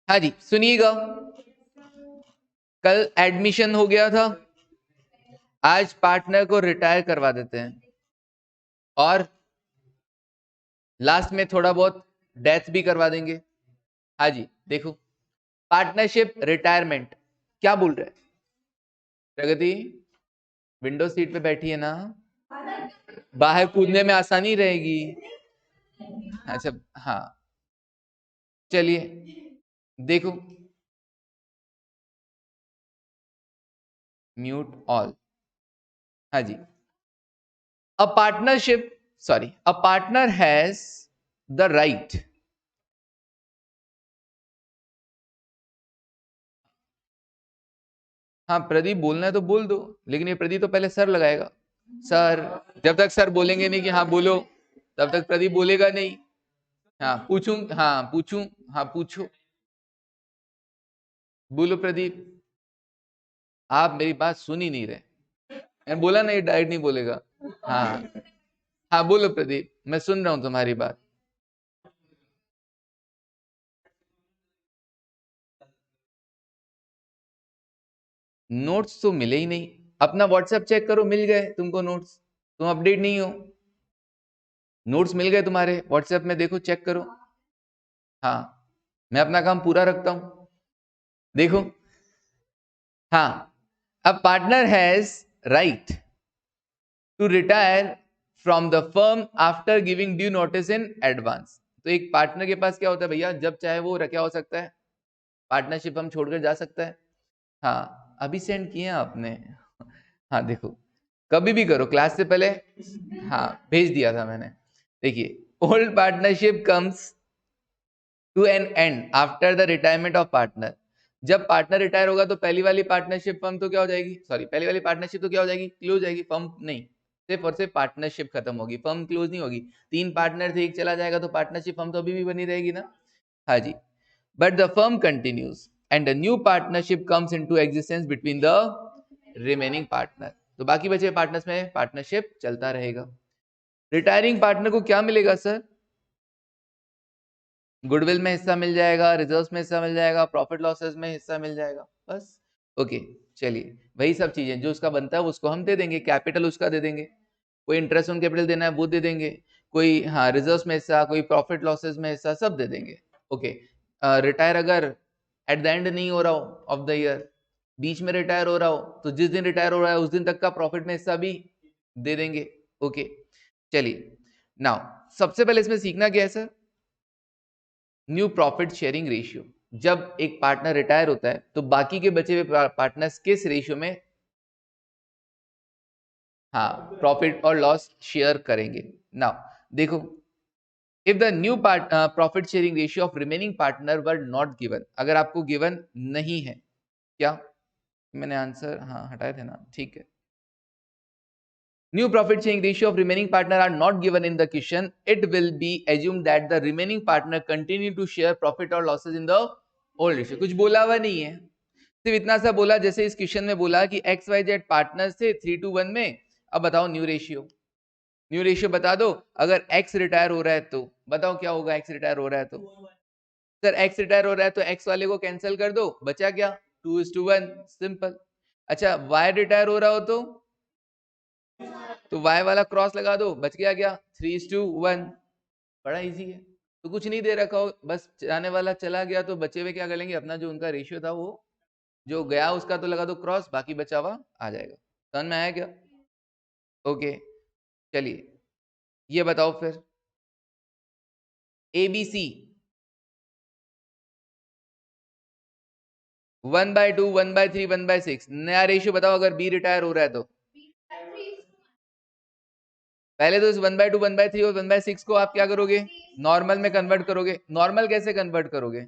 हाँ जी सुनिएगा, कल एडमिशन हो गया था, आज पार्टनर को रिटायर करवा देते हैं और लास्ट में थोड़ा बहुत डेथ भी करवा देंगे। हाँ जी देखो, पार्टनरशिप रिटायरमेंट क्या बोल रहे हैं? प्रगति विंडो सीट पे बैठी है ना, बाहर कूदने में आसानी रहेगी। अच्छा हाँ, चलिए देखो, म्यूट ऑल। हाँ जी, a partnership, sorry, a partner has the right. हाँ प्रदीप बोलना है तो बोल दो, लेकिन ये प्रदीप तो पहले सर लगाएगा। सर, जब तक सर बोलेंगे नहीं कि हाँ बोलो, तब तक प्रदीप बोलेगा नहीं। हाँ पूछूं, हाँ पूछूं, हाँ पूछो, बोलो प्रदीप। आप मेरी बात सुन ही नहीं रहे, मैंने बोला नहीं डायरेक्ट नहीं बोलेगा। हाँ हाँ बोलो प्रदीप, मैं सुन रहा हूं तुम्हारी बात। नोट्स तो मिले ही नहीं, अपना व्हाट्सएप चेक करो, मिल गए तुमको नोट्स, तुम अपडेट नहीं हो। नोट्स मिल गए तुम्हारे व्हाट्सएप में, देखो चेक करो। हाँ मैं अपना काम पूरा रखता हूं, देखो। हाँ, a partner has right to retire from the firm after giving due notice in advance. तो एक पार्टनर के पास क्या होता है भैया, जब चाहे वो क्या हो सकता है, पार्टनरशिप हम छोड़कर जा सकता है। हाँ अभी सेंड किए हैं आपने। हाँ देखो, कभी भी करो, क्लास से पहले। हाँ भेज दिया था मैंने। देखिए, old partnership comes to an end after the retirement of partner. जब पार्टनर रिटायर होगा तो पहली वाली पार्टनरशिप फर्म तो क्या हो जाएगी, सॉरी पहली वाली पार्टनरशिप तो क्या हो जाएगी, क्लोज हो जाएगी, फर्म नहीं, सिर्फ और सिर्फ पार्टनरशिप खत्म होगी, फर्म क्लोज नहीं होगी। तीन पार्टनर थे, एक चला जाएगा तो पार्टनरशिप फर्म तो अभी भी बनी रहेगी ना। हाँ जी, but the firm continues and the new partnership comes into existence between the remaining partner. तो बाकी बचे पार्टनर्स में पार्टनरशिप चलता रहेगा। रिटायरिंग पार्टनर को क्या मिलेगा सर? गुडविल में हिस्सा मिल जाएगा, रिजर्व्स में हिस्सा मिल जाएगा, प्रॉफिट लॉसेस में हिस्सा मिल जाएगा, बस। ओके, चलिए वही सब चीजें जो उसका बनता है उसको हम दे देंगे, कैपिटल उसका दे देंगे, कोई इंटरेस्ट ऑन कैपिटल देना है वो दे देंगे, कोई हाँ रिजर्व्स में हिस्सा, कोई प्रॉफिट लॉसेस में हिस्सा, सब दे देंगे। ओके, रिटायर अगर एट द एंड नहीं हो रहा हो ऑफ द ईयर, बीच में रिटायर हो रहा हो, तो जिस दिन रिटायर हो रहा है उस दिन तक का प्रॉफिट में हिस्सा भी दे देंगे। ओके चलिए, नाउ सबसे पहले इसमें सीखना क्या है sir, new profit sharing ratio. जब एक पार्टनर रिटायर होता है तो बाकी के बचे हुए पार्टनर्स किस रेशियो में, हाँ प्रॉफिट और लॉस शेयर करेंगे। नाउ देखो, if the new profit sharing ratio of remaining partner were not given, अगर आपको गिवन नहीं है, क्या मैंने आंसर हाँ हटाए थे ना, ठीक है। New profit sharing ratio of remaining partner are not given in the question. It will be assumed that the remaining partner continue to share profit or losses in the old ratio. कुछ बोला हुआ नहीं है, सिर्फ इतना सा बोला, जैसे इस क्वेश्चन में बोला कि एक्स वाई जेड पार्टनर थे 3:1 में, अब बताओ न्यू रेशियो। न्यू रेशियो बता दो, अगर एक्स रिटायर हो रहा है तो बताओ क्या होगा, एक्स रिटायर हो रहा है तो, सर एक्स रिटायर हो रहा है तो एक्स वाले को कैंसिल कर दो, बचा क्या 2:1, सिंपल। अच्छा वाई रिटायर हो रहा हो तो y वाला क्रॉस लगा दो, बच गया क्या 3:1, बड़ा इजी है। तो कुछ नहीं दे रखा हो, बस जाने वाला चला गया तो बचे हुए क्या कर लेंगे, अपना जो उनका रेशियो था वो जो गया उसका तो लगा दो क्रॉस, बाकी बचा हुआ आ जाएगा। समझ में आया क्या? ओके चलिए, ये बताओ फिर ABC 1/2 1/3 1/6, नया रेशियो बताओ अगर B रिटायर हो रहा है तो। पहले तो इस 1/2 1/3 और 1/6 को आप क्या करोगे, नॉर्मल में कन्वर्ट करोगे। नॉर्मल कैसे कन्वर्ट करोगे?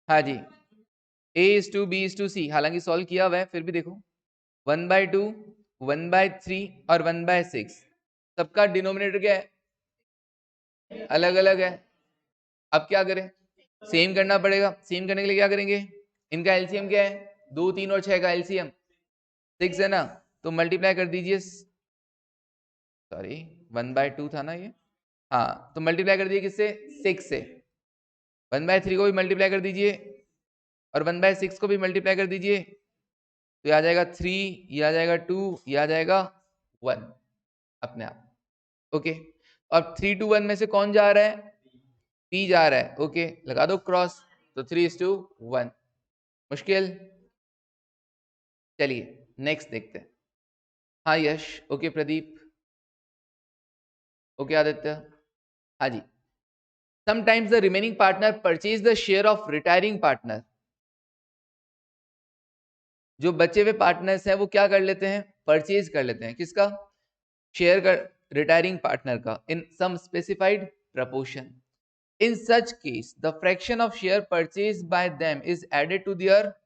हाँ जी, A:B:C, हालांकि सॉल्व किया हुआ है फिर भी देखो, 1/2 1/3 और 1/6, सबका डिनोमिनेटर क्या है, अलग अलग है। अब क्या करें, सेम करना पड़ेगा। सेम करने के लिए क्या करेंगे, इनका एलसीएम क्या है, 2 3 और 6 का एलसीएम 6 है ना, तो मल्टीप्लाई कर दीजिए, सॉरी 1/2 था ना ये, हाँ तो मल्टीप्लाई कर दीजिए किससे, 6 से। 1/3 को भी मल्टीप्लाई कर दीजिए और 1/6 को भी मल्टीप्लाई कर दीजिए, तो ये आ जाएगा 3, ये आ जाएगा 2, ये आ जाएगा 1 अपने आप। ओके, अब 3 to 1 में से कौन जा रहा है? P जा रहा है। ओके, लगा दो क्रॉस, तो 3:1। मुश्किल? चलिए नेक्स्ट देखते हैं। हाँ यश, ओके प्रदीप, ओके आदित्य, हाँ जी। Sometimes the remaining partner purchase the share of retiring partner. जो बचे हुए पार्टनर्स हैं वो क्या कर लेते हैं? परचेज कर लेते हैं। किसका? शेयर का, रिटायरिंग पार्टनर का, in some specified proportion. In such case, the fraction of share purchased by them is added to their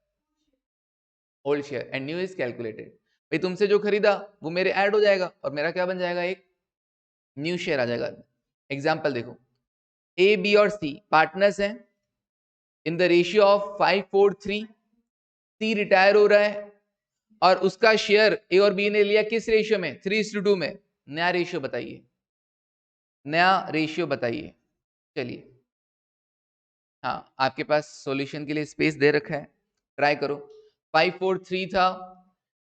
old share and new is calculated. भाई तुमसे जो खरीदा वो मेरे ऐड हो जाएगा और मेरा क्या बन जाएगा? एक न्यू शेयर आ जाएगा। एग्जाम्पल देखो, ए बी और सी पार्टनर्स हैं in the ratio of 5:4:3। C retire हो रहा है और उसका शेयर ए और बी ने लिया किस रेशियो में? 3:2 में। नया रेशियो बताइए, नया रेशियो बताइए। चलिए, हाँ आपके पास सॉल्यूशन के लिए स्पेस दे रखा है, ट्राई करो। 5:4:3 था,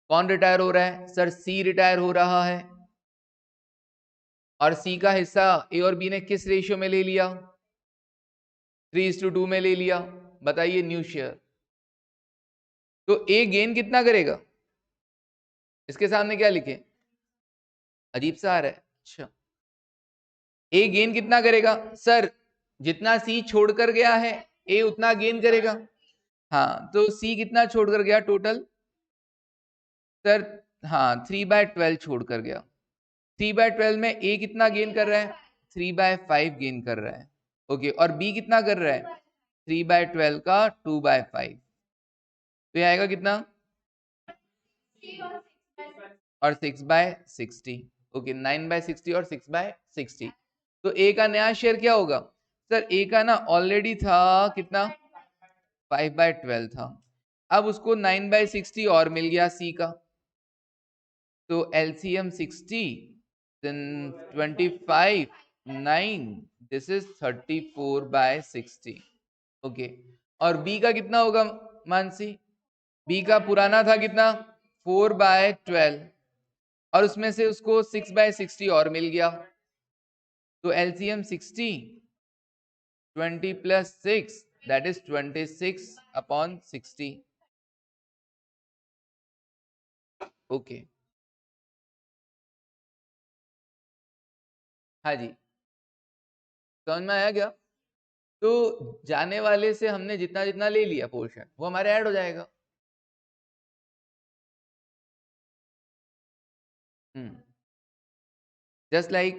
कौन रिटायर हो रहा है? सर सी रिटायर हो रहा है और सी का हिस्सा ए और बी ने किस रेशियो में ले लिया? 3:2 में ले लिया। बताइए न्यू शेयर। तो ए गेन कितना करेगा? इसके सामने क्या लिखे? अजीब सा आ रहा है। अच्छा, ए गेन कितना करेगा? सर जितना सी छोड़कर गया है ए उतना गेन करेगा। हाँ, तो सी कितना छोड़कर गया टोटल? सर हाँ 3/12 छोड़कर गया। 3/12 में ए कितना गेन कर रहा है? 3/5 गेन कर रहा है। ओके, और बी कितना कर रहा है? 3/12 का 2/5। तो ये आएगा कितना? और 6/60। ओके, 9/60 और 6/60। तो ए का नया शेयर क्या होगा? सर ए का ना ऑलरेडी था कितना? 5/12 था, अब उसको 9/60 और मिल गया सी का। तो LCM 60, then 25, 9, this is 34/60। Okay, और बी का कितना होगा मानसी? बी का पुराना था कितना? 4/12 और उसमें से उसको 6/60 और मिल गया। तो LCM 60, 20 + 6, that is 26/60। ओके, हाँ जी, समझ में आया क्या? तो जाने वाले से हमने जितना जितना ले लिया पोर्शन वो हमारे ऐड हो जाएगा। जस्ट लाइक,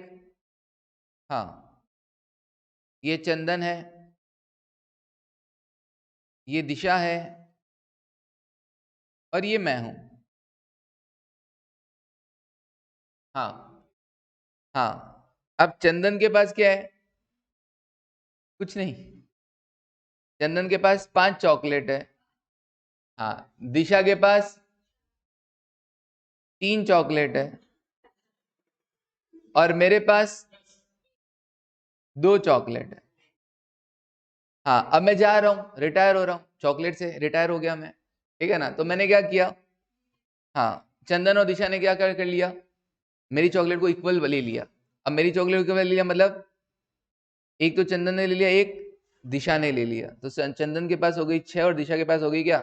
हाँ ये चंदन है, ये दिशा है और ये मैं हूं। हाँ हाँ, अब चंदन के पास क्या है? कुछ नहीं, चंदन के पास 5 चॉकलेट है। हाँ, दिशा के पास 3 चॉकलेट है और मेरे पास 2 चॉकलेट है। हाँ, अब मैं जा रहा हूं, रिटायर हो रहा हूं, चॉकलेट से रिटायर हो गया मैं, ठीक है ना? तो मैंने क्या किया? हाँ, चंदन और दिशा ने क्या कर लिया? मेरी चॉकलेट को इक्वल ले लिया। अब मेरी चॉकलेट को इक्वल लिया मतलब एक तो चंदन ने ले लिया, एक दिशा ने ले लिया, तो चंदन के पास हो गई 6 और दिशा के पास हो गई क्या?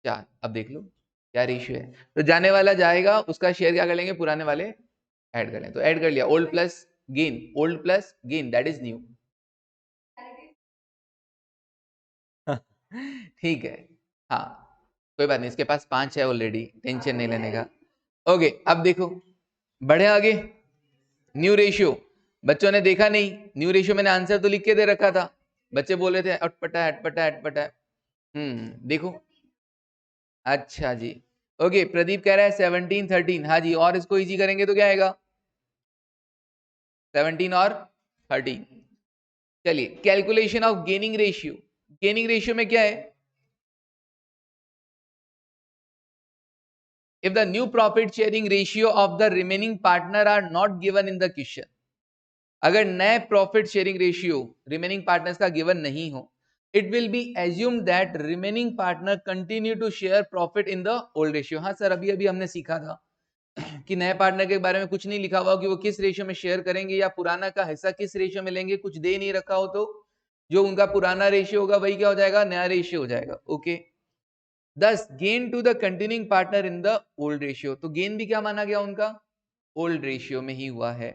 4। अब देख लो क्या रेशियो है। तो जाने वाला जाएगा, उसका शेयर क्या कर लेंगे? पुराने वाले ऐड कर लें। तो ऐड कर लिया, old plus gain, old plus gain that is new. ठीक है, हाँ कोई बात नहीं, इसके पास 5 है ऑलरेडी, टेंशन नहीं लेने का। ओके, अब देखो, बढ़े आगे। न्यू रेशियो, बच्चों ने देखा नहीं, न्यू रेशियो मैंने आंसर तो लिख के दे रखा था, बच्चे बोले थे अटपटा अटपटा अटपटा। देखो, अच्छा जी। ओके, प्रदीप कह रहा है 17, 13। हाँ जी, और इसको इजी करेंगे तो क्या आएगा? 17 और 13। चलिए, calculation of gaining ratio. Gaining ratio में क्या है? if the new profit sharing ratio of the remaining partner are not given in the question। अगर नए profit sharing ratio remaining partners का गिवन नहीं हो, it will be assume that remaining partner continue to share profit in the old ratio. हाँ sir, अभी अभी हमने सीखा था कि नए पार्टनर के बारे में कुछ नहीं लिखा हुआ कि वो किस रेशियो में शेयर करेंगे या पुराना का हिस्सा किस रेशियो में लेंगे, कुछ दे नहीं रखा हो तो जो उनका पुराना रेशियो होगा वही क्या हो जाएगा, नया रेशियो हो जाएगा। Okay, thus gain to the continuing partner in the old ratio, तो गेन भी क्या माना गया उनका, ओल्ड रेशियो में ही हुआ है।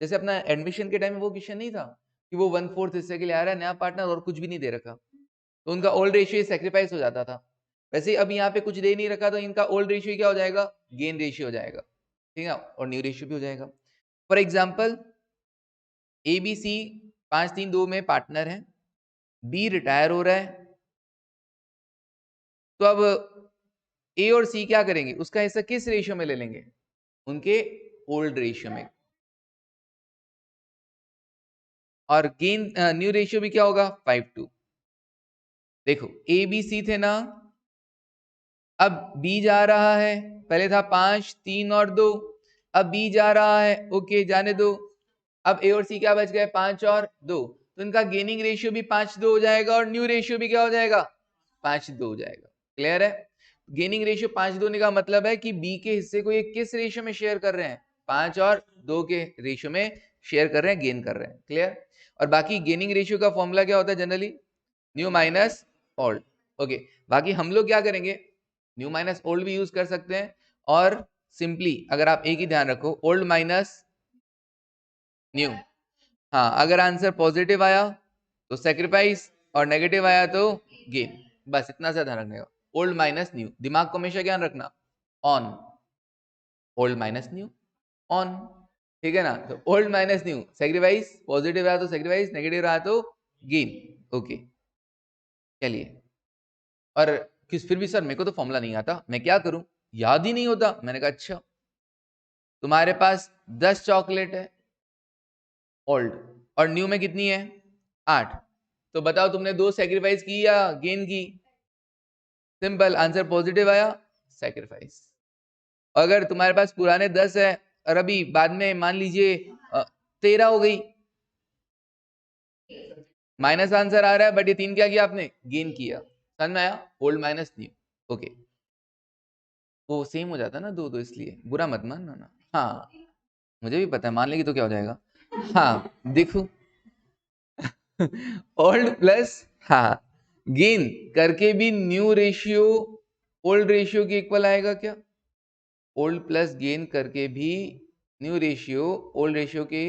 जैसे अपना एडमिशन के टाइम में वो क्वेश्चन नहीं था कि वो 1/4 हिस्से के लिए आ रहा है नया पार्टनर और कुछ भी नहीं दे रखा, तो उनका ओल्ड रेशियो सेक्रीफाइस हो जाता था। वैसे ही अभी यहाँ पे कुछ दे नहीं रखा तो इनका ओल्ड रेशियो क्या हो जाएगा, गेन रेशियो हो जाएगा, ठीक है, और न्यू रेशियो भी हो जाएगा। फॉर एग्जाम्पल ABC 5-3-2 में पार्टनर है, बी रिटायर हो रहा है, तो अब ए और सी क्या करेंगे, उसका हिस्सा किस रेशियो में ले लेंगे, उनके ओल्ड रेशियो में, और गेन न्यू रेशियो भी क्या होगा 5:2। देखो ABC थे ना, अब बी जा रहा है, पहले था 5, 3 और 2, अब बी जा रहा है, ओके जाने दो। अब ए और सी क्या बच गए, 5 और 2, तो इनका गेनिंग रेशियो भी 5:2 हो जाएगा और न्यू रेशियो भी क्या हो जाएगा, 5:2 हो जाएगा। क्लियर है, गेनिंग रेशियो 5:2 होने का मतलब है कि बी के हिस्से को ये किस रेशियो में शेयर कर रहे हैं, 5 और 2 के रेशियो में शेयर कर रहे हैं, गेन कर रहे हैं। क्लियर, और बाकी गेनिंग रेशियो का फॉर्मूला क्या होता है generally, new minus old. Okay, बाकी हम लोग क्या करेंगे, न्यू माइनस ओल्ड भी यूज कर सकते हैं, और सिंपली अगर आप एक ही ध्यान रखो, ओल्ड माइनस न्यू। हाँ, अगर आंसर पॉजिटिव आया तो सेक्रीफाइस और नेगेटिव आया तो गेन, बस इतना सा ध्यान रखने का। ओल्ड माइनस न्यू, दिमाग को हमेशा ध्यान रखना, on, old minus new on, ठीक है ना। तो old minus new, sacrifice, positive रहा तो सेक्रीफाइस, नेगेटिव रहा तो गेन। ओके चलिए, और किस फिर भी सर मेरे को तो फॉर्मूला नहीं आता, मैं क्या करूं, याद ही नहीं होता। मैंने कहा अच्छा, तुम्हारे पास 10 चॉकलेट है ओल्ड, और न्यू में कितनी है 8, तो बताओ तुमने 2 सेक्रीफाइस की या गेन की, सिंपल, आंसर पॉजिटिव आया, सेक्रीफाइस। अगर तुम्हारे पास पुराने 10 है और अभी बाद में मान लीजिए 13 हो गई, माइनस आंसर आ रहा है, बट ये 3 क्या किया आपने, गेन किया। समझ में आया, ओल्ड माइनस न्यू। ओके, वो सेम हो जाता है ना दो दो, इसलिए बुरा मत मानना ना। हाँ मुझे भी पता है, मान लेगी तो क्या हो जाएगा। हाँ देखो ओल्ड प्लस, हाँ गेन करके भी न्यू रेशियो ओल्ड रेशियो के इक्वल आएगा क्या, ओल्ड प्लस गेन करके भी न्यू रेशियो ओल्ड रेशियो के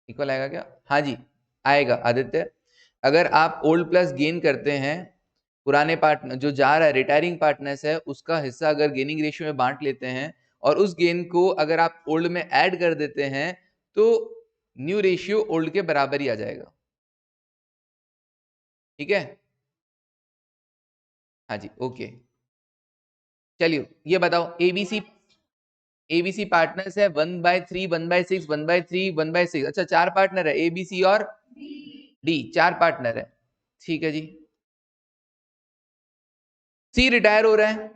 इक्वल आएगा क्या, हाँ जी आएगा आदित्य। अगर आप ओल्ड प्लस गेन करते हैं, पुराने पार्टनर जो जा रहा है, रिटायरिंग पार्टनर्स है, उसका हिस्सा अगर गेनिंग रेशियो में बांट लेते हैं और उस गेन को अगर आप ओल्ड में ऐड कर देते हैं तो न्यू रेशियो ओल्ड के बराबर ही आ जाएगा। ठीक है, हाँ जी ओके। चलिए ये बताओ, एबीसी पार्टनर्स है 1/3, 1/6, 1/3, 1/6, अच्छा 4 पार्टनर है, एबीसी और डी 4 पार्टनर है, ठीक है जी। सी रिटायर हो रहा है,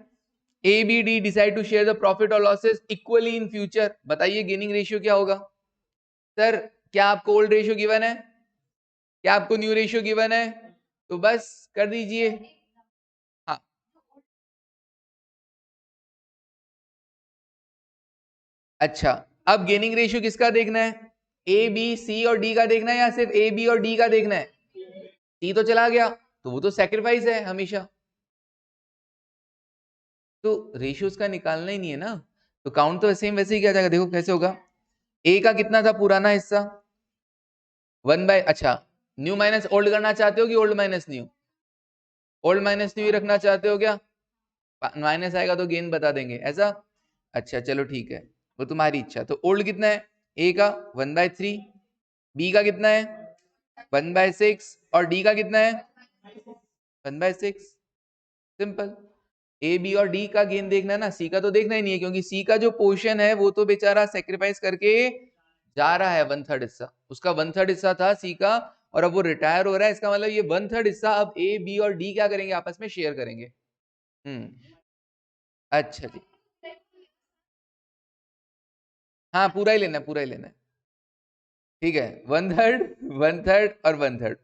A B D decide to share the profit और लॉसेस इक्वली इन फ्यूचर, बताइए गेनिंग रेशियो क्या होगा। सर क्या आपको ओल्ड रेशियो गिवन है, क्या आपको न्यू रेशियो गिवन है, तो बस कर दीजिए। हाँ अच्छा, अब गेनिंग रेशियो किसका देखना है, ए बी सी और डी का देखना है या सिर्फ ए बी और डी का देखना है, सी तो चला गया तो वो तो सेक्रीफाइस है हमेशा, तो रेशियोज का निकालना ही नहीं है ना, तो काउंट तो सेम वैसे ही किया जाएगा। देखो कैसे होगा, ए का कितना था पुराना हिस्सा 1/, अच्छा न्यू माइनस ओल्ड करना चाहते हो कि old minus new, old minus new रखना चाहते हो क्या, माइनस आएगा तो गेन बता देंगे ऐसा, अच्छा चलो ठीक है, वो तुम्हारी इच्छा। तो ओल्ड कितना है, ए का 1/3, बी का कितना है 1/6 और डी का कितना है 1/6, सिंपल। ए बी और डी का गेन देखना है ना, सी का तो देखना ही नहीं है, क्योंकि सी का जो पोर्शन है वो तो बेचारा सेक्रीफाइस करके जा रहा है 1/3 हिस्सा, उसका 1/3 हिस्सा था सी का, और अब वो रिटायर हो रहा है, इसका मतलब ये 1/3 हिस्सा अब ए बी और डी क्या करेंगे, आपस में शेयर करेंगे। अच्छा जी, हाँ पूरा ही लेना है, पूरा ही लेना है, ठीक है, वन थर्ड, वन थर्ड और वन थर्ड।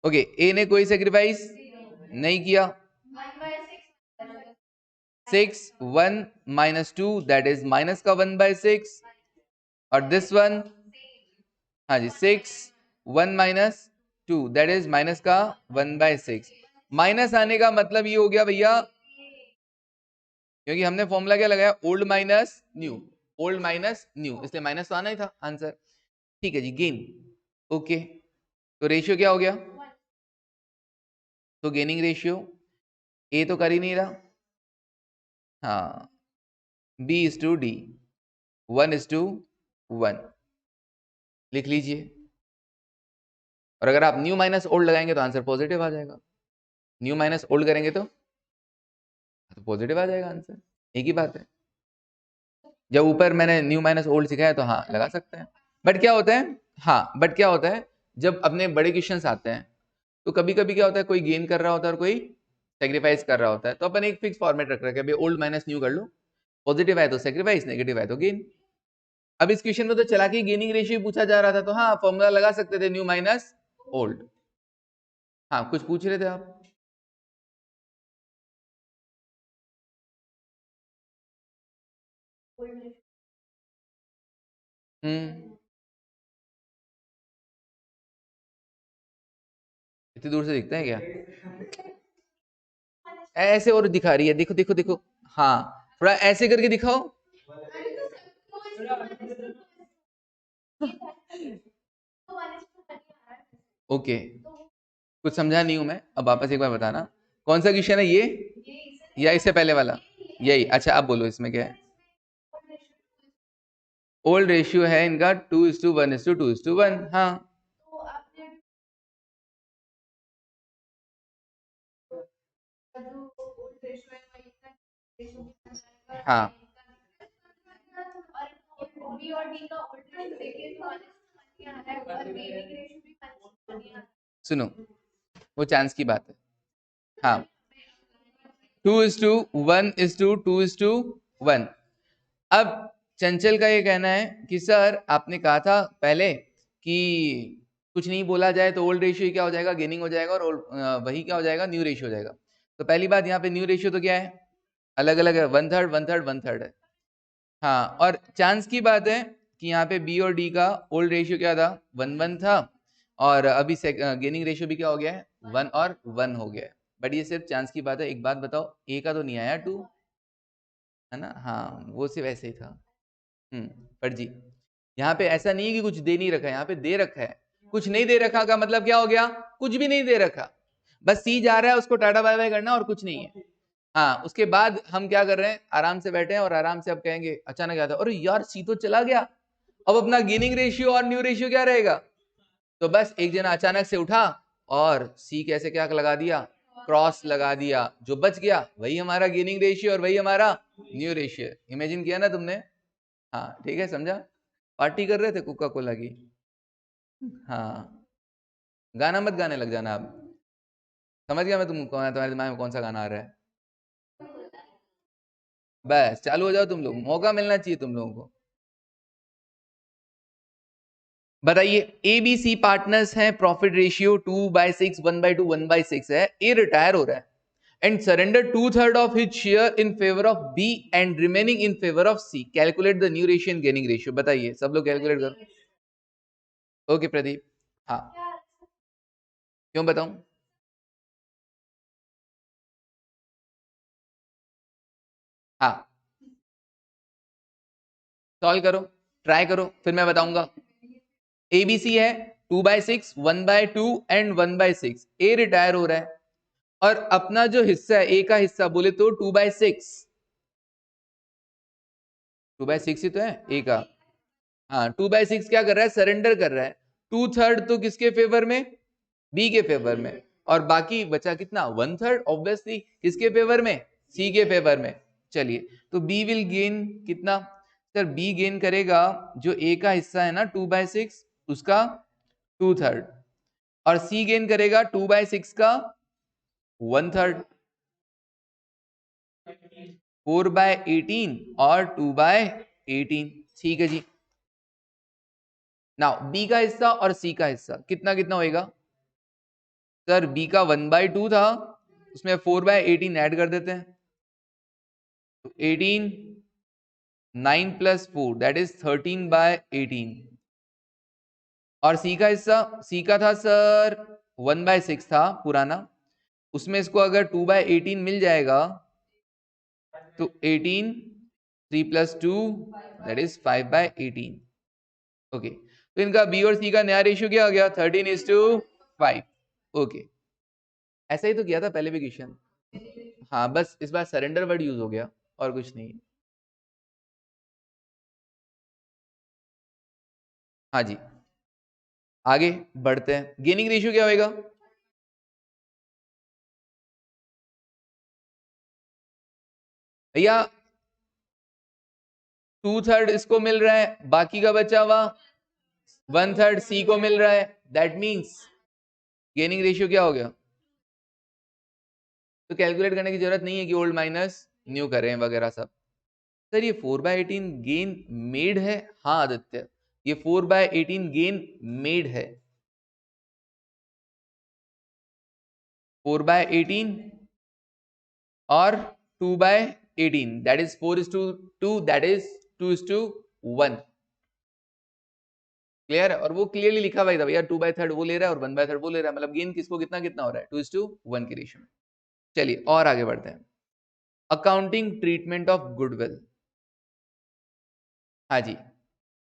ओके, ए ने कोई सेक्रीफाइस नहीं किया। 6, 1 माइनस 2 दैट इज माइनस का 1/6, और दिस वन, हाँ जी, 6, 1 माइनस 2 दैट इज माइनस का 1/6। माइनस आने का मतलब ये हो गया भैया, क्योंकि हमने फॉर्मूला क्या लगाया, old minus new, old minus new, इसलिए माइनस तो आना ही था आंसर। ठीक है जी, गेन। ओके, तो रेशियो क्या हो गया, तो गेनिंग रेशियो ए तो कर ही नहीं रहा, हाँ, बी इज टू डी, 1:1 लिख लीजिए। और अगर आप न्यू माइनस ओल्ड लगाएंगे तो आंसर पॉजिटिव आ जाएगा, न्यू माइनस ओल्ड करेंगे तो पॉजिटिव आ जाएगा आंसर, एक ही बात है। जब ऊपर मैंने न्यू माइनस ओल्ड सिखाया तो हाँ लगा सकते हैं। बट क्या होता है, हाँ बट क्या होता है, जब अपने बड़े क्वेश्चंस आते हैं तो कभी कभी क्या होता है, कोई गेन कर रहा होता है और कोई सेक्रीफाइस कर रहा होता है, तो अपन एक फिक्स फॉर्मेट रख रखे हैं, ओल्ड माइनस न्यू कर लो, पॉजिटिव है तो सेक्रीफाइस, नेगेटिव है तो गेन। अब इस क्वेश्चन में तो चला के गेनिंग रेशियो पूछा जा रहा था, तो हाँ फॉर्मूला लगा सकते थे न्यू माइनस ओल्ड। हाँ कुछ पूछ रहे थे आप। हम्म, इतनी दूर से दिखता है क्या, ऐसे और दिखा रही है, देखो देखो देखो, हाँ थोड़ा ऐसे करके दिखाओ। ओके, कुछ समझा नहीं हूं मैं, अब वापस एक बार बताना, कौन सा क्वेश्चन है ये, या इससे पहले वाला, यही, अच्छा अब बोलो इसमें क्या है। ओल्ड रेशियो है इनका 2:1:2:1, हाँ। हाँ सुनो, वो चांस की बात है, हाँ, 2:1:2:1। अब चंचल का ये कहना है कि सर आपने कहा था पहले कि कुछ नहीं बोला जाए तो ओल्ड रेशियो क्या हो जाएगा, गेनिंग हो जाएगा, और वही क्या हो जाएगा, न्यू रेशियो हो जाएगा। तो पहली बात, यहाँ पे न्यू रेशियो तो क्या है, अलग अलग है, one third one third one third है। हाँ, और चांस की बात है कि यहाँ पे बी और डी का ओल्ड रेशियो क्या था, 1:1 था, और अभी गेनिंग रेशियो भी क्या हो गया है, 1:1 हो गया है। बट ये सिर्फ चांस की बात है। एक बात बताओ, ए का तो नहीं आया 2, है ना, हाँ वो सिर्फ ऐसे ही था। पर जी यहाँ पे ऐसा नहीं है कि कुछ दे नहीं रखा है, यहाँ पे दे रखा है। कुछ नहीं दे रखा का मतलब क्या हो गया, कुछ भी नहीं दे रखा, बस सी जा रहा है, उसको टाटा बाय बाय करना और कुछ नहीं है। हाँ, उसके बाद हम क्या कर रहे हैं, आराम से बैठे हैं और आराम से अब कहेंगे, अचानक आता है अरे यार सी तो चला गया, अब अपना गेनिंग रेशियो और न्यू रेशियो क्या रहेगा। तो बस एक जना अचानक से उठा और सी कैसे क्या लगा दिया, क्रॉस लगा दिया, जो बच गया वही हमारा गेनिंग रेशियो और वही हमारा न्यू रेशियो। इमेजिन किया ना तुमने, हाँ ठीक है, समझा, पार्टी कर रहे थे कोका कोला की। हाँ, गाना मत गाने लग जाना आप, समझ गया मैं, तुम्हारे दिमाग में कौन सा गाना आ रहा है। बस चालू हो जाओ तुम लोग, मौका मिलना चाहिए तुम लोगों को। बताइए, ए बी सी पार्टनर्स हैं, प्रॉफिट रेशियो 2/6, 1/2, 1/6 है। ए रिटायर हो रहा है and surrender 2/3 of his share in favour of B and remaining in favour of C, calculate the new ratio and gaining ratio. बताइए, सब लोग कैलकुलेट करो। Okay Pradeep, हाँ, क्यों बताऊं, हाँ सॉल्व करो, ट्राई करो, फिर मैं बताऊंगा। एबीसी है 2/6, 1/2 एंड 1/6। ए रिटायर हो रहा है और अपना जो हिस्सा है, ए का हिस्सा बोले तो 2/6, 2/6 ही तो है ए का। हाँ, 2/6 क्या कर रहा है, सरेंडर कर रहा है। 2/3 तो किसके फेवर में, बी के फेवर में, और बाकी बचा कितना, 1/3 ऑब्वियसली किसके फेवर में, सी के फेवर में। चलिए, तो बी विल गेन कितना, सर बी गेन करेगा जो ए का हिस्सा है ना 2/6 उसका 2/3, और सी गेन करेगा 2/6 का 1/3, 4/18 और 2/18। ठीक है जी, नाउ बी का हिस्सा और सी का हिस्सा कितना कितना होएगा सर? बी का 1/2 था, उसमें 4/18 ऐड कर देते हैं, तो 18, 9 + 4 दैट इज 13/18। और सी का हिस्सा, सी का था सर 1/6 था पुराना, उसमें इसको अगर 2/18 मिल जाएगा तो 18, 3 + 2 दैट इज 5/18। ओके, तो इनका बी और सी का नया रेशियो क्या हो गया? 13:5। ओके, ऐसा ही तो किया था पहले भी क्वेश्चन। हाँ, बस इस बार सरेंडर वर्ड यूज हो गया और कुछ नहीं। हाँ जी, आगे बढ़ते हैं। गेनिंग रेशियो क्या होएगा? भैया 2/3 इसको मिल रहा है, बाकी का बचा हुआ 1/3 सी को मिल रहा है, दैट मींस गेनिंग रेशियो क्या हो गया? तो कैलकुलेट करने की जरूरत नहीं है कि ओल्ड माइनस न्यू करें वगैरह सब। सर ये 4/18 गेन मेड है? हाँ आदित्य, ये 4/18 गेन मेड है। 4/18 और 2/18 that is 4:2 that is 2:1। Clear है? और वो क्लियरली लिखा हुआ था भैया, 2/3 वो ले रहा है और 1/3 वो ले रहा है, मतलब गेन किसको कितना कितना हो रहा है? 2:1 की रेशियो में। चलिए और आगे बढ़ते हैं। Accounting treatment of goodwill. हाँ जी,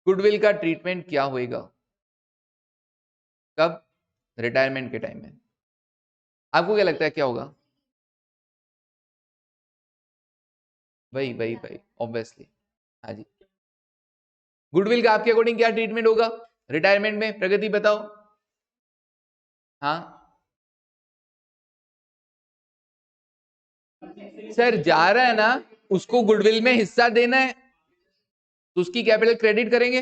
गुडविल का ट्रीटमेंट क्या होएगा? कब? रिटायरमेंट के टाइम में। आपको क्या लगता है क्या होगा? वही वही वही ऑब्वियसली। हाँ जी, गुडविल का आपके अकॉर्डिंग क्या ट्रीटमेंट होगा रिटायरमेंट में? प्रगति बताओ। हाँ सर, जा रहा है ना, उसको गुडविल में हिस्सा देना है तो उसकी कैपिटल क्रेडिट करेंगे।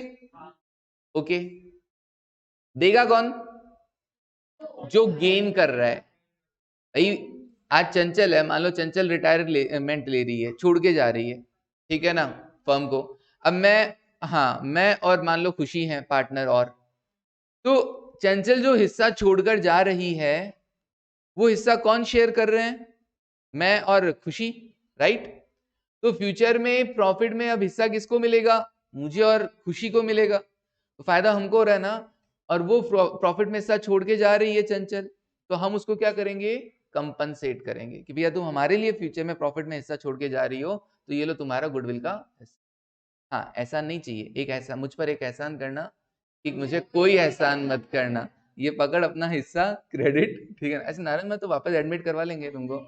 ओके, देगा कौन? जो गेन कर रहा है। भाई आज चंचल है, मान लो चंचल रिटायरमेंट ले रही है, छोड़ के जा रही है, ठीक है ना, फर्म को। अब मैं, हाँ मैं और मान लो खुशी हैं पार्टनर, और तो चंचल जो हिस्सा छोड़कर जा रही है वो हिस्सा कौन शेयर कर रहे हैं? मैं और खुशी, राइट? तो फ्यूचर में प्रॉफिट में अब हिस्सा किसको मिलेगा? मुझे और खुशी को मिलेगा, तो फायदा हमको हो रहा है ना। और वो प्रॉफिट में हिस्सा छोड़ के जा रही है चंचल, तो हम उसको क्या करेंगे? कंपनसेट करेंगे कि भैया तुम हमारे लिए फ्यूचर में प्रॉफिट में हिस्सा छोड़ के जा रही हो, तो ये लो तुम्हारा गुडविल का हिस्सा। हाँ, ऐसा नहीं चाहिए, एक ऐसा मुझ पर एक एहसान करना कि मुझे कोई एहसान मत करना, ये पकड़ अपना हिस्सा क्रेडिट, ठीक है ना? ऐसे नारायण में तो वापस एडमिट करवा लेंगे तुमको।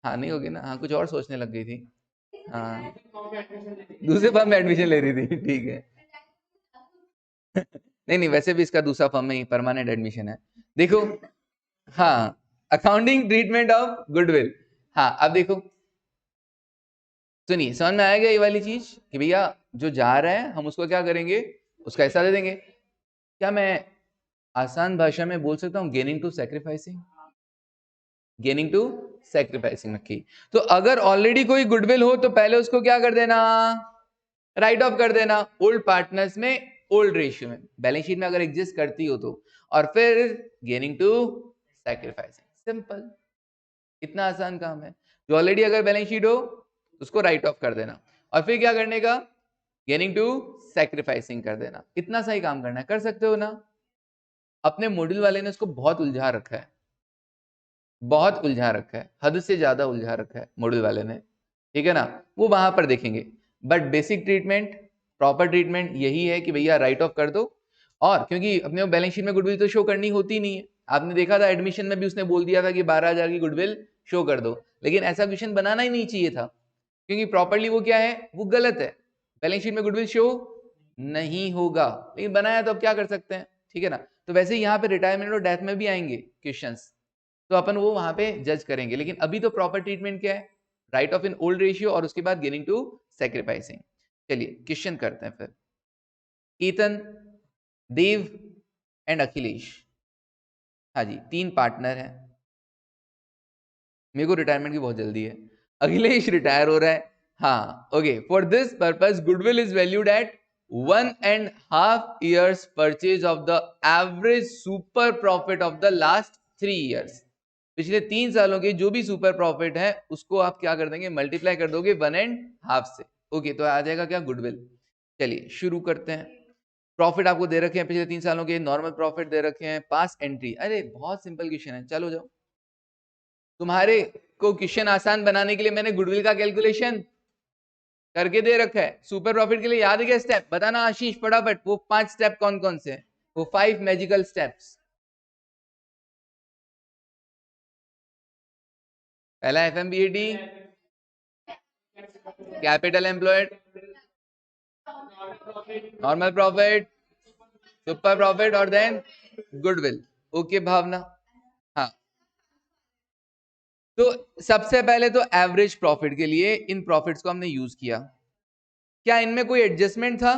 हाँ नहीं होगी ना? हाँ, कुछ और सोचने लग गई थी। हाँ, दूसरे फर्म में एडमिशन ले रही थी, ठीक है। नहीं नहीं, वैसे भी इसका दूसरा फर्म में ही परमानेंट एडमिशन है। देखो, हाँ, अकाउंटिंग ट्रीटमेंट ऑफ गुडविल। हाँ अब देखो, सुनिए, समझ में आएगा ये वाली चीज कि भैया जो जा रहा है हम उसको क्या करेंगे? उसका हिस्सा दे देंगे। क्या मैं आसान भाषा में बोल सकता हूँ? Gaining to sacrificing, gaining to sacrificing रखी। तो अगर ऑलरेडी कोई गुडविल हो तो पहले उसको क्या कर देना? राइट ऑफ कर देना, ओल्ड पार्टनर्स में ओल्ड रेशियो में, बैलेंस शीट में अगर एग्जिस्ट करती हो तो। और फिर गेनिंग टू सैक्रिफाइसिंग, सिंपल, इतना आसान काम है। जो ऑलरेडी अगर बैलेंस शीट हो उसको राइट ऑफ कर देना, और फिर क्या करने का? गेनिंग टू सैक्रिफाइसिंग कर देना। इतना सही काम करना है, कर सकते हो ना? अपने मॉड्यूल वाले ने उसको बहुत उलझा रखा है, बहुत उलझा रखा है, हद से ज्यादा उलझा रखा है मॉड्यूल वाले ने, ठीक है ना? वो वहां पर देखेंगे। But basic treatment, proper treatment यही है कि भैया राइट ऑफ कर दो। और क्योंकि अपने बैलेंस शीट में गुडविल तो शो करनी होती नहीं है, आपने देखा था एडमिशन में भी उसने बोल दिया था कि 12,000 की गुडविल शो कर दो, लेकिन ऐसा क्वेश्चन बनाना ही नहीं चाहिए था, क्योंकि प्रॉपरली वो क्या है, वो गलत है। बैलेंस शीट में गुडविल शो नहीं होगा, लेकिन बनाया तो अब क्या कर सकते हैं, ठीक है ना? तो वैसे ही यहाँ पे रिटायरमेंट और डेथ में भी आएंगे क्वेश्चंस, तो अपन वो वहां पे जज करेंगे। लेकिन अभी तो प्रॉपर ट्रीटमेंट क्या है? Right of in old ratio और उसके बाद गेनिंग टू सैक्रिफाइसिंग। चलिए क्वेश्चन करते हैं फिर। केतन, देव एंड अखिलेश, हाँ जी, 3 पार्टनर हैं। मेरे को रिटायरमेंट की बहुत जल्दी है, अखिलेश रिटायर हो रहा है। हाँ okay, for this purpose goodwill is valued eight 1.5 years purchase of the average super profit of the last 3 years. पिछले 3 सालों के जो भी सुपर प्रॉफिट है उसको आप क्या कर देंगे, मल्टीप्लाई कर दोगे 1.5 से. ओके, तो आ जाएगा क्या, गुडविल. चलिए शुरू करते हैं. प्रॉफिट आपको दे रखे हैं पिछले 3 सालों के, नॉर्मल प्रॉफिट दे रखे हैं, पास एंट्री. अरे बहुत सिंपल क्वेश्चन है, चलो जाओ. तुम्हारे को क्वेश्चन आसान बनाने के लिए मैंने गुडविल का कैलकुलेशन करके दे रखा है. सुपर प्रॉफिट के लिए याद है क्या स्टेप, बताना आशीष फटाफट. वो 5 स्टेप कौन कौन से हैं, वो 5 मैजिकल स्टेप्स. पहला FMPAT, capital employed, normal profit, super profit और देन गुडविल. ओके भावना. हाँ, तो सबसे पहले तो एवरेज प्रॉफिट के लिए इन प्रॉफिट्स को हमने यूज किया. क्या इनमें कोई एडजस्टमेंट था,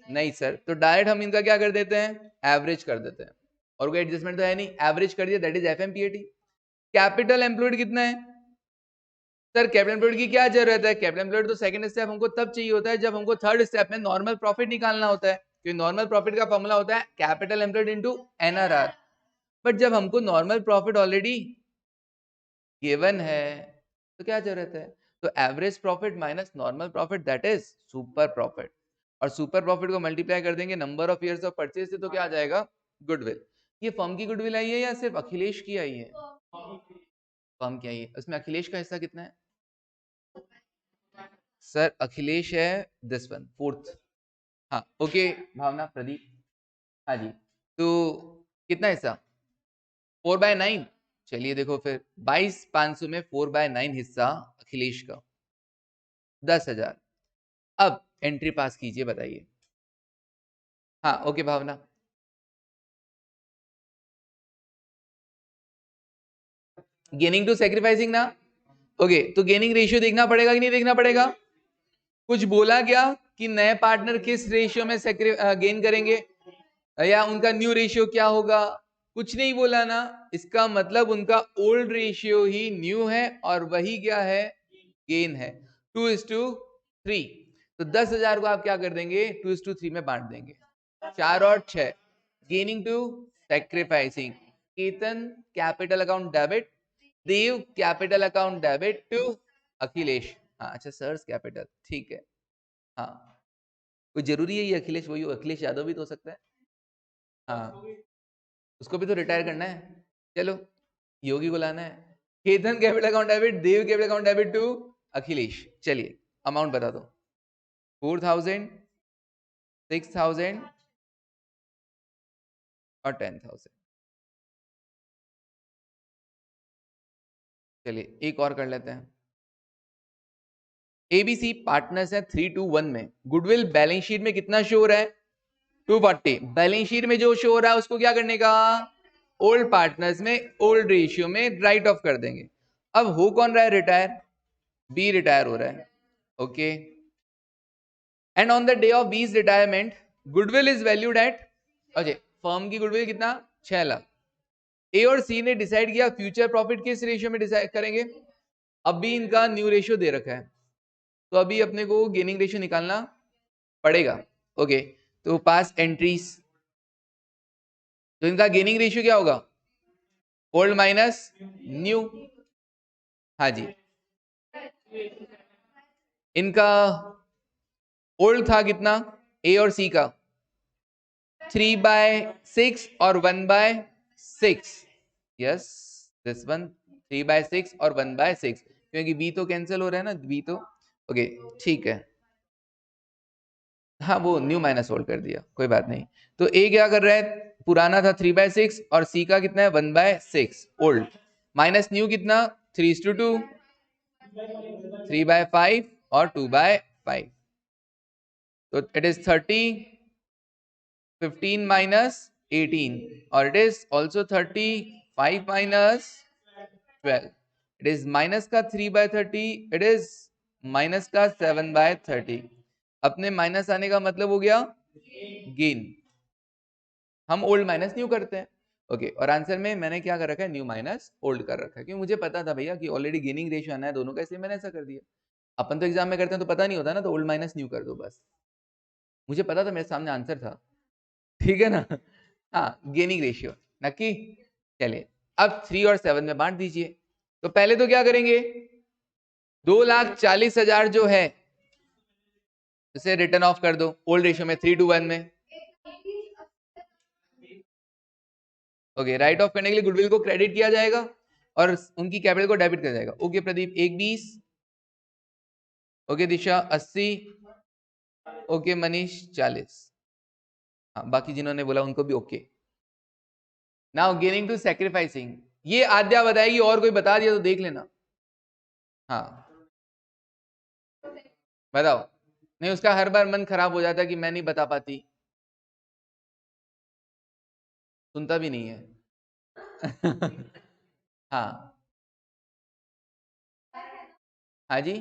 नहीं सर. तो डायरेक्ट हम इनका क्या कर देते हैं, एवरेज कर देते हैं. और कोई एडजस्टमेंट तो है नहीं, एवरेज कर दिया, दैट इज एफएमपीएटी. कैपिटल एम्प्लॉयड कितना है सर, कैपिटल एम्प्लॉयड की क्या जरूरत है. कैपिटल एम्प्लॉयड तो सेकंड स्टेप हमको तब चाहिए होता है जब हमको थर्ड स्टेप में नॉर्मल प्रॉफिट निकालना होता है, क्योंकि नॉर्मल प्रॉफिट का फॉर्मूला होता है capital employed into NRR. But जब हमको नॉर्मल प्रॉफिट ऑलरेडी गिवन है तो क्या जरूरत है, तो average profit minus normal profit that is super profit. और सुपर प्रॉफिट को मल्टीप्लाई कर देंगे number of years of purchase से, तो क्या आ जाएगा, गुडविल. ये फर्म की गुडविल आई है या सिर्फ अखिलेश की आई है, फर्म की आई है. उसमें अखिलेश का हिस्सा कितना है सर, अखिलेश है दिस वन फोर्थ. हाँ ओके भावना, प्रदीप. हाँ जी, तो कितना हिस्सा, 4/9. चलिए देखो फिर 22,500 में 4/9 हिस्सा अखिलेश का 10,000. अब एंट्री पास कीजिए, बताइए. हाँ okay Bhavna. Gaining to sacrificing ना. ओके, तो गेनिंग रेशियो देखना पड़ेगा कि नहीं देखना पड़ेगा. कुछ बोला क्या कि नए पार्टनर किस रेशियो में गेन करेंगे, या उनका न्यू रेशियो क्या होगा, कुछ नहीं बोला ना. इसका मतलब उनका ओल्ड रेशियो ही न्यू है और वही क्या है, गेन है. 2:3. तो 10,000 को आप क्या कर देंगे, 2:3 में बांट देंगे. 4 और 6, gaining to sacrificing. Ketan capital account debit, Dev capital account debit to Akhilesh. हाँ अच्छा, सर्स कैपिटल, ठीक है. हाँ, कोई जरूरी है ये अखिलेश वही हो, अखिलेश यादव भी तो हो सकता है. हाँ, उसको भी तो रिटायर करना है. चलो, योगी को लाना है. Ketan capital account debit, Dev capital account debit to Akhilesh. चलिए अमाउंट बता दो. 4,000, 6,000 और 10,000. चलिए एक और कर लेते हैं. एबीसी पार्टनर्स है 3:1 में. गुडविल बैलेंस शीट में कितना शो हो रहा है, 240. बैलेंस शीट में जो शो हो रहा है उसको क्या करने का, ओल्ड पार्टनर्स में ओल्ड रेशियो में राइट ऑफ कर देंगे. अब हो कौन रहा है रिटायर, बी रिटायर हो रहा है. Okay, and on the day of B's retirement goodwill is valued at, Ajay firm की गुडविल कितना, 6 लाख. ए और सी ने डिसाइड किया फ्यूचर प्रॉफिट किस रेशियो में डिसाइड करेंगे. अब भी इनका न्यू रेशियो दे रखा है, तो अभी अपने को गेनिंग रेशियो निकालना पड़ेगा. ओके, तो पास एंट्रीज, तो इनका गेनिंग रेशियो क्या होगा, ओल्ड माइनस न्यू. हाँ जी, इनका ओल्ड था कितना, ए और सी का 3/6 और 1/6. यस, दिस वन 3/6 और 1/6, क्योंकि बी तो कैंसिल हो रहा है ना, बी तो. ओके ठीक है. हाँ वो न्यू माइनस ओल्ड कर दिया, कोई बात नहीं. तो ए क्या कर रहा है, पुराना था 3/6 और सी का कितना है 1/6 ओल्ड, माइनस न्यू कितना 3:2, 3/5 और 2/5. तो इट इज 30, 15 minus 18, और it is also 35 minus 12. It is minus का 3/30, it is minus का 7/30. अपने माइनस आने का मतलब हो गया गेन. हम ओल्ड माइनस न्यू करते हैं. ओके, और आंसर में मैंने क्या कर रखा है, न्यू माइनस ओल्ड कर रखा है, क्योंकि मुझे पता था भैया कि ऑलरेडी गेनिंग रेशियो आना है दोनों का, इसलिए मैंने ऐसा कर दिया. अपन तो एग्जाम में करते हैं तो पता नहीं होता ना, तो ओल्ड माइनस न्यू कर दो बस. मुझे पता था, मेरे सामने आंसर था, ठीक है ना। हाँ, गेनिंग रेशियो नक्की। चलिए अब 3 और 7 में बांट दीजिए। तो पहले तो क्या करेंगे, 2,40,000 जो है उसे रिटर्न ऑफ कर दो ओल्ड रेशियो में 3:1 में। ओके, राइट ऑफ करने के लिए गुडविल को क्रेडिट किया जाएगा और उनकी कैपिटल को डेबिट किया जाएगा। Okay Pradeep 1,20, okay Disha 80, okay Manish 40। हाँ, बाकी जिन्होंने बोला उनको भी okay. Now gaining to sacrificing, ये आद्या बताएगी, और कोई बता दिया तो देख लेना। हाँ बताओ। नहीं, उसका हर बार मन खराब हो जाता है कि मैं नहीं बता पाती, सुनता भी नहीं है। हाँ हाँ जी,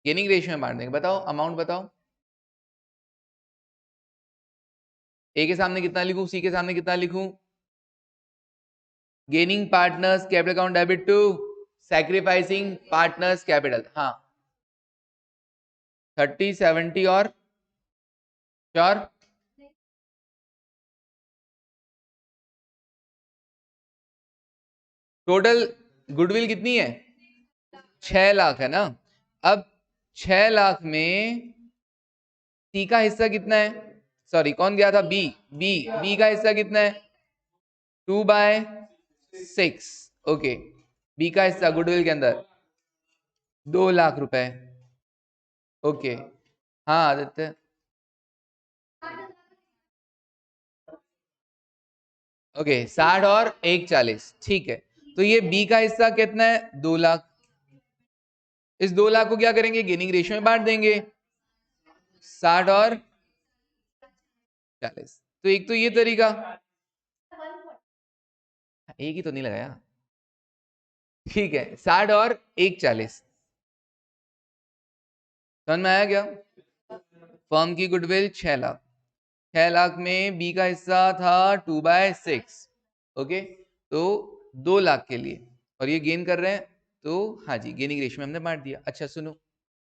गेनिंग रेशियो में बांट देंगे। बताओ अमाउंट बताओ। ए के सामने कितना लिखूं, सी के सामने कितना लिखूं? Gaining partners capital account debit to sacrificing partners capital. हाँ 30, 70 और श्योर। टोटल गुडविल कितनी है? 6 लाख है ना। अब 6 लाख में सी का हिस्सा कितना है? सॉरी कौन गया था? बी। बी का हिस्सा कितना है? 2/6। ओके, बी का हिस्सा गुडविल के अंदर 2 लाख रुपए। ओके हाँ आदित्य, ओके 60 और 1 40, ठीक है। तो ये बी का हिस्सा कितना है? 2 लाख। इस 2 लाख को क्या करेंगे? गेनिंग रेशियो में बांट देंगे, 60 और 40। तो एक तो ये तरीका, एक ही तो नहीं लगाया, ठीक है 60 और 1 40। समझ में आया क्या? फर्म की गुडविल 6 लाख, 6 लाख में बी का हिस्सा था 2/6। ओके, तो 2 लाख के लिए, और ये गेन कर रहे हैं, तो हाँ जी गेनिंग रेशियो में हमने बांट दिया। अच्छा सुनो,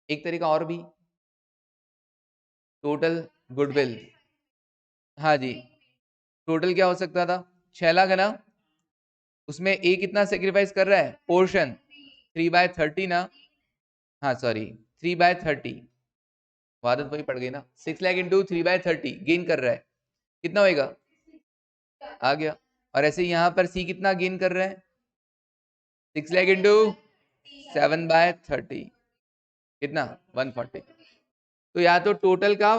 एक तरीका और भी, टोटल गुडविल। हाँ जी, टोटल क्या हो सकता था? 6 लाख है ना, उसमें ए कितना सेक्रीफाइस कर रहा है? पोर्शन 3/30 ना। हाँ सॉरी 3/30, आदत वही पड़ गई ना। 6 लाख इंटू 3/30 गेन कर रहा है, कितना होएगा? आ गया। और ऐसे यहाँ पर सी कितना गेन कर रहा है? 6 लाख इंटू 7/30, कितना? 140। तो या तो टोटल का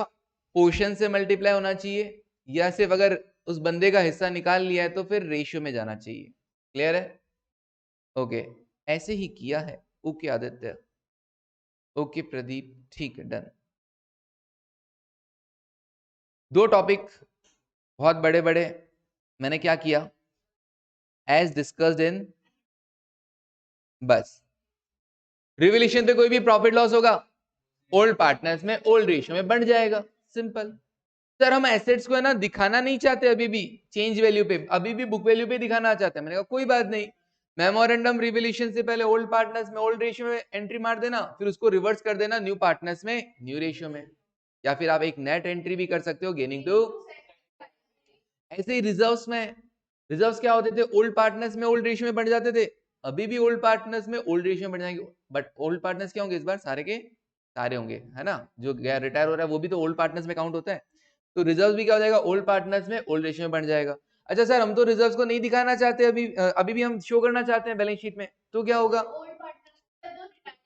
पोर्शन से मल्टीप्लाई होना चाहिए, या सिर्फ अगर उस बंदे का हिस्सा निकाल लिया है तो फिर रेशियो में जाना चाहिए। क्लियर है? ओके, ऐसे ही किया है। ओके आदित्य, ओके प्रदीप, ठीक है डन। 2 टॉपिक बहुत बड़े बड़े, मैंने क्या किया, एज डिस्कस्ड इन, बस रिवोल्यूशन पे कोई भी प्रॉफिट लॉस होगा, ओल्ड पार्टनर्स में ओल्ड रेशियो में बढ़ जाएगा, सिंपल। सर हम एसेट्स को है ना दिखाना नहीं चाहते अभी भी चेंज वैल्यू पे, अभी भी बुक वैल्यू पे दिखाना चाहते हैं। मैंने कहा कोई बात नहीं, मेमोरेंडम रिवोल्यूशन से पहले ओल्ड पार्टनर्स में ओल्ड रेशियो में एंट्री मार देना, फिर उसको रिवर्स कर देना न्यू पार्टनर्स में न्यू रेशियो में, या फिर आप एक नेट एंट्री भी कर सकते हो गेनिंग टू। ऐसे ही रिजर्व्स में, रिजर्व्स क्या होते थे? ओल्ड पार्टनर्स में ओल्ड रेशियो में बढ़ जाते थे, अभी भी ओल्ड पार्टनर्स में ओल्ड रेशियो में बढ़ जाएंगे, बट ओल्ड पार्टनर्स क्या होंगे इस बार? सारे के सारे होंगे, है ना। जो गया रिटायर हो रहा है वो भी तो ओल्ड पार्टनर्स में काउंट होता है। तो रिजर्व भी क्या हो जाएगा? ओल्ड पार्टनर्स में ओल्ड रेशियो में बढ़ जाएगा। अच्छा सर हम तो रिजर्व्स को नहीं दिखाना चाहते अभी, अभी भी हम शो करना चाहते हैं बैलेंस शीट में, तो क्या होगा?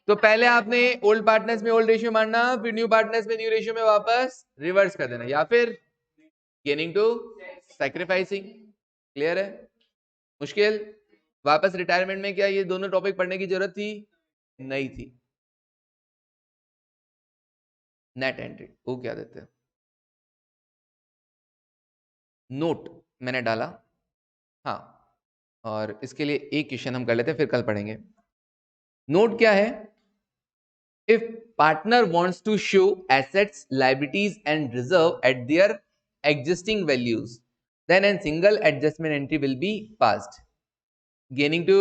तो पहले आपने ओल्ड पार्टनर्स में ओल्ड रेशियो मानना, फिर न्यू पार्टनर्स में न्यू रेशियो में वापस रिवर्स कर देना, या फिर गेनिंग टू सैक्रिफाइसिंग। क्लियर है? मुश्किल? वापस रिटायरमेंट में क्या ये दोनों टॉपिक पढ़ने की जरूरत थी? नहीं थी। नेट एंट्री वो क्या देते हैं? नोट मैंने डाला, हाँ, और इसके लिए एक क्वेश्चन हम कर लेते हैं, फिर कल पढ़ेंगे। नोट क्या है? If partner wants to show assets, liabilities and reserve at their existing values, then a single adjustment entry will be passed, gaining to,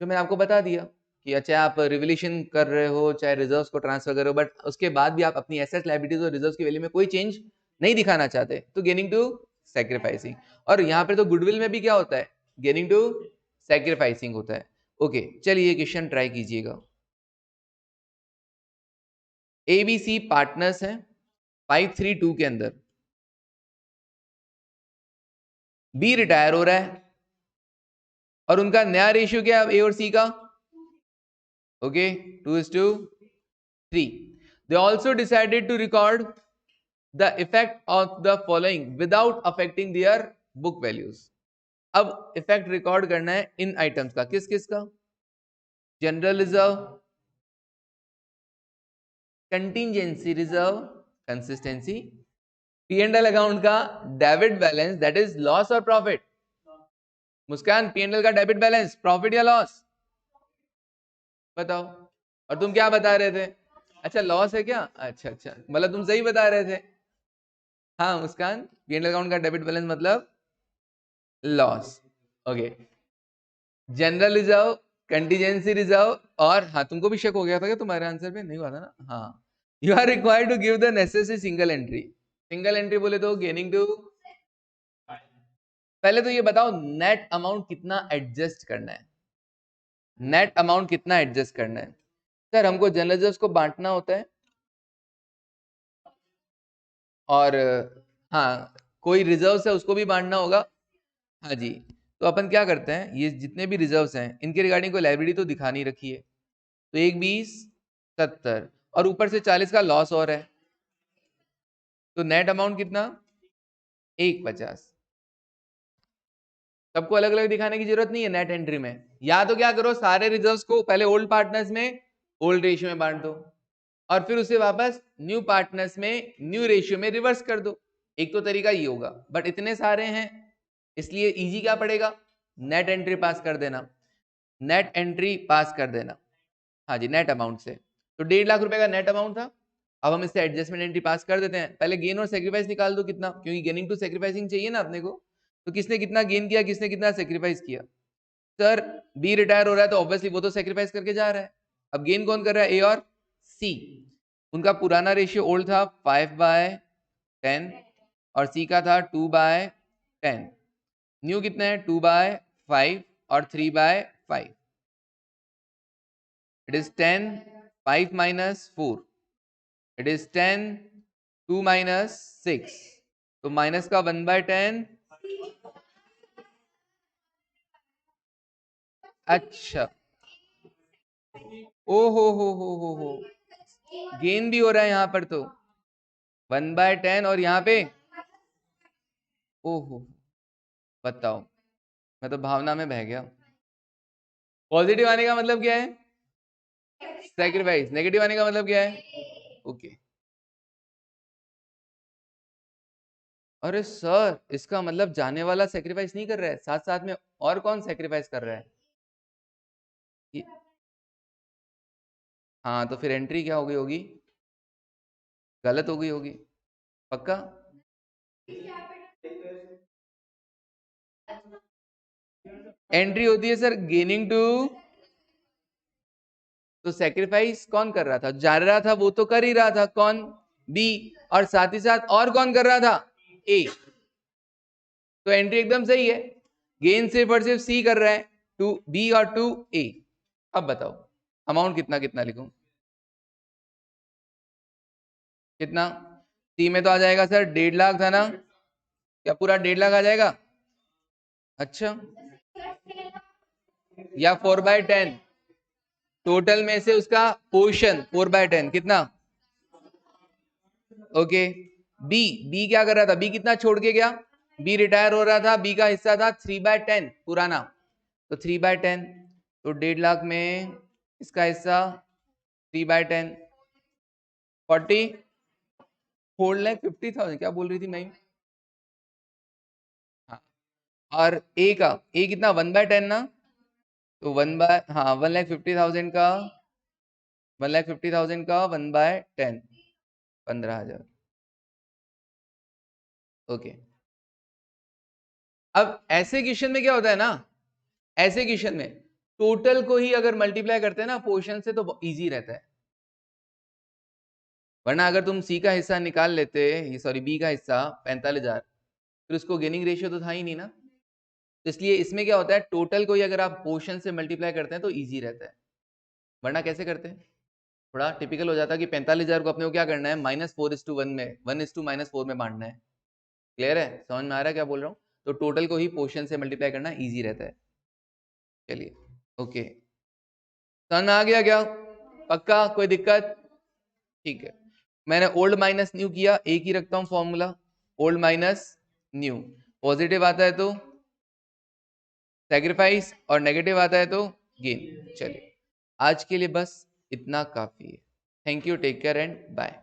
जो मैंने आपको बता दिया, कि अच्छा आप रिवोल्यूशन कर रहे हो चाहे रिजर्व्स को ट्रांसफर कर रहे हो, बट उसके बाद भी आप अपनी एसेट्स लायबिलिटीज और रिजर्व्स की वैल्यू में कोई चेंज नहीं दिखाना चाहते, तो गेनिंग टू सैक्रिफाइसिंग। और यहाँ पे तो गुडविल में भी क्या होता है, गेनिंग टू सैक्रिफाइसिंग होता है। ओके चलिए ये क्वेश्चन ट्राई कीजिएगा। ABC पार्टनर्स हैं 532 के अंदर, B रिटायर हो रहा है और उनका नया रेशियो क्या है ए और सी का, okay 2:3। They also decided to record the effect of the following without affecting their book values। अब इफेक्ट रिकॉर्ड करना है इन आइटम्स का, किस किस का, general reserve, contingency reserve, consistency, P&L account का debit balance that is loss और प्रॉफिट। मुस्कान P&L का डेबिट बैलेंस प्रॉफिट या लॉस, बताओ। और तुम क्या बता रहे थे, अच्छा लॉस है क्या, अच्छा अच्छा मतलब तुम सही बता रहे थे। हाँ मुस्कान P&L अकाउंट का डेबिट बैलेंस मतलब loss, okay. General reserve, contingency reserve, और हाँ तुमको भी शक हो गया था क्या तुम्हारे आंसर पे, नहीं हुआ था ना, हाँ। You are required to give the necessary single entry. Single entry बोले तो गेनिंग टू, पहले तो ये बताओ नेट अमाउंट कितना एडजस्ट करना है, नेट अमाउंट कितना एडजस्ट करना है। सर हमको जनरल रिजर्व को बांटना होता है, और हाँ कोई रिजर्व है उसको भी बांटना होगा, हाँ जी। तो अपन क्या करते हैं, ये जितने भी रिजर्व्स हैं इनके रिगार्डिंग कोई लाइबिलिटी तो दिखा नहीं रखी है, तो 1 20 70 और ऊपर से 40 का लॉस और है, तो नेट अमाउंट कितना 1 50। सबको अलग अलग दिखाने की जरूरत नहीं है नेट एंट्री में, या तो क्या करो सारे रिजर्व्स को पहले ओल्ड पार्टनर्स में ओल्ड रेशियो में बांट दो, और फिर उसे वापस न्यू पार्टनर्स में न्यू रेशियो में रिवर्स कर दो। एक तो तरीका ये होगा, बट इतने सारे हैं इसलिए इजी क्या पड़ेगा, नेट एंट्री पास कर देना, नेट एंट्री पास कर देना, हाँ जी नेट अमाउंट से। तो 1.5 लाख रुपए का नेट अमाउंट था, अब हम इससे एडजस्टमेंट एंट्री पास कर देते हैं। पहले गेन और सेक्रीफाइस निकाल दो कितना, क्योंकि गेनिंग टू सेक्रीफाइसिंग चाहिए ना अपने को, तो किसने कितना गेन किया किसने कितना सेक्रीफाइस किया। सर बी रिटायर हो रहा है तो ऑब्वियसली वो तो सेक्रीफाइस करके जा रहा है, अब गेन कौन कर रहा है, ए और सी। उनका पुराना रेशियो ओल्ड था 5/10 और सी का था 2/10, न्यू कितना है 2/5 और 3/5, it is 10 5 minus 4, it is 10 2 minus 6, तो माइनस का 1/10, अच्छा ओ हो गेन भी हो रहा है यहाँ पर, तो 1/10 और यहाँ पे ओहो, बताओ मैं तो भावना में बह गया। पॉजिटिव आने का मतलब क्या है, सैक्रिफाइस, नेगेटिव आने का मतलब क्या है, ओके। अरे सर इसका मतलब जाने वाला सेक्रीफाइस नहीं कर रहा है, साथ साथ में और कौन सेक्रीफाइस कर रहा है, हाँ तो फिर एंट्री क्या हो गई होगी, गलत हो गई होगी, पक्का। एंट्री होती है सर गेनिंग टू, तो सेक्रीफाइस कौन कर रहा था, जा रहा था वो तो कर ही रहा था, कौन, बी, और साथ ही साथ और कौन कर रहा था, ए। तो एंट्री एकदम सही है, गेन सिर्फ और सिर्फ सी कर रहा है, टू बी और टू ए। अब बताओ अमाउंट कितना कितना लिखूं, कितना, सी में तो आ जाएगा सर 1.5 लाख था ना, क्या पूरा 1.5 लाख आ जाएगा, अच्छा, या 4/10, टोटल में से उसका पोर्शन 4/10 कितना, ओके। बी, बी क्या कर रहा था, बी कितना छोड़ के गया, बी रिटायर हो रहा था, बी का हिस्सा था 3/10 पुराना, तो 3/10, तो 1.5 लाख में इसका हिस्सा 3/10 4,50,000, क्या बोल रही थी मैं, हाँ। और ए का, ए कितना 1/10 ना, तो 1,50,000 का 1,50,000 का 1/10 15,000, ओके। अब ऐसे क्वेश्चन में क्या होता है ना, ऐसे क्वेश्चन में टोटल को ही अगर मल्टीप्लाई करते हैं ना पोर्शन से तो इजी रहता है, वरना अगर तुम सी का हिस्सा निकाल लेते, सॉरी बी का हिस्सा 45,000, फिर उसको गेनिंग रेशियो तो था ही नहीं ना। तो इसलिए इसमें क्या होता है, टोटल को ही अगर आप पोर्शन से मल्टीप्लाई करते हैं तो इजी रहता है, वरना कैसे करते हैं, थोड़ा टिपिकल हो जाता है कि 45,000 को अपने को क्या करना है -4:1 में 1:-4 में बांटना है। क्लियर है, समझ में आ रहा है क्या बोल रहा हूँ? तो टोटल को ही पोर्शन से मल्टीप्लाई करना इजी रहता है। चलिए ओके, समझ में आ गया क्या? पक्का, कोई दिक्कत? ठीक है, मैंने ओल्ड माइनस न्यू किया, एक ही रखता हूं formula, old minus new. Positive आता है तो सैक्रिफाइस और नेगेटिव आता है तो गेन। चलिए आज के लिए बस इतना काफी है। Thank you, take care and bye.